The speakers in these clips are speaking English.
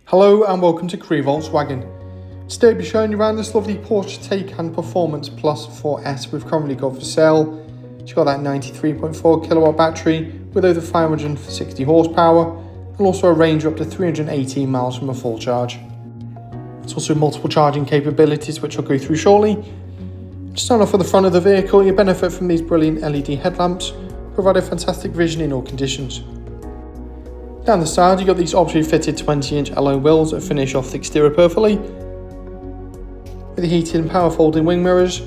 Hello and welcome to Crewe Volkswagen. Today I'll be showing you around this lovely Porsche Taycan Performance Plus 4S we've currently got for sale. It's got that 93.4 kilowatt battery with over 560 horsepower and also a range of up to 318 miles from a full charge. It's also multiple charging capabilities which I'll go through shortly. To start off with the front of the vehicle, you benefit from these brilliant LED headlamps, providing fantastic vision in all conditions. Down the side, you've got these optionally fitted 20-inch alloy wheels that finish off the exterior perfectly. With the heated and power folding wing mirrors,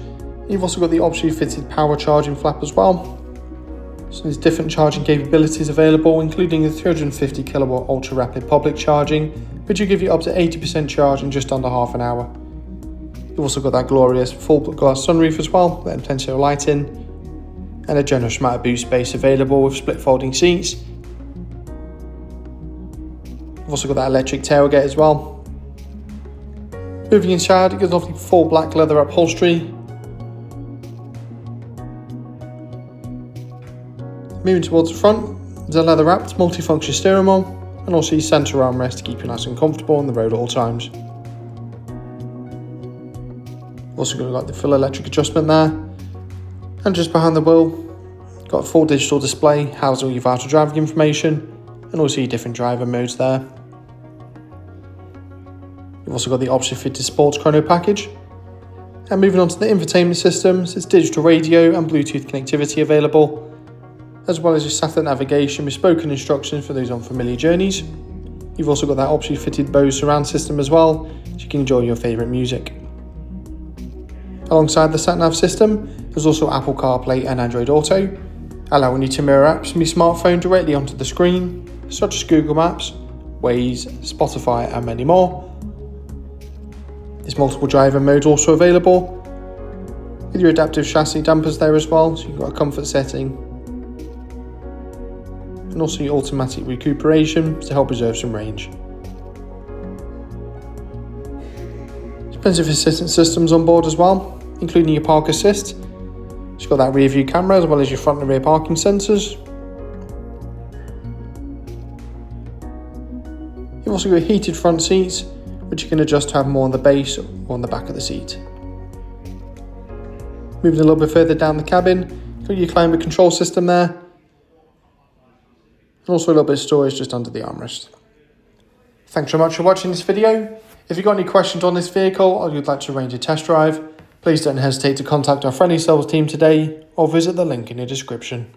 you've also got the optionally fitted power charging flap as well. So there's different charging capabilities available, including the 350 kilowatt ultra rapid public charging, which will give you up to 80% charge in just under half an hour. You've also got that glorious full glass sunroof as well, that intensive lighting, and a generous amount of boot space available with split folding seats. You've also got that electric tailgate as well. Moving inside, it gives lovely full black leather upholstery. Moving towards the front, there's a leather wrapped multifunction steering wheel and also your centre armrest to keep you nice and comfortable on the road at all times. You've also got the full electric adjustment there, and just behind the wheel, got a full digital display housing all your vital driving information and also your different driver modes there. You've also got the option fitted sports chrono package. And moving on to the infotainment systems, there's digital radio and Bluetooth connectivity available, as well as your satellite navigation with spoken instructions for those unfamiliar journeys. You've also got that option fitted BOSE surround system as well, so you can enjoy your favourite music. Alongside the sat-nav system, there's also Apple CarPlay and Android Auto, allowing you to mirror apps from your smartphone directly onto the screen, such as Google Maps, Waze, Spotify and many more. There's multiple driver modes also available, with your adaptive chassis dampers there as well, so you've got a comfort setting, and also your automatic recuperation to help reserve some range. There's plenty of assistance systems on board as well, including your park assist. It's got that rear view camera as well as your front and rear parking sensors. You've also got heated front seats, which you can adjust to have more on the base or on the back of the seat. Moving a little bit further down the cabin, you've got your climate control system there, and also a little bit of storage just under the armrest. Thanks very much for watching this video. If you've got any questions on this vehicle or you'd like to arrange a test drive, please don't hesitate to contact our friendly sales team today or visit the link in the description.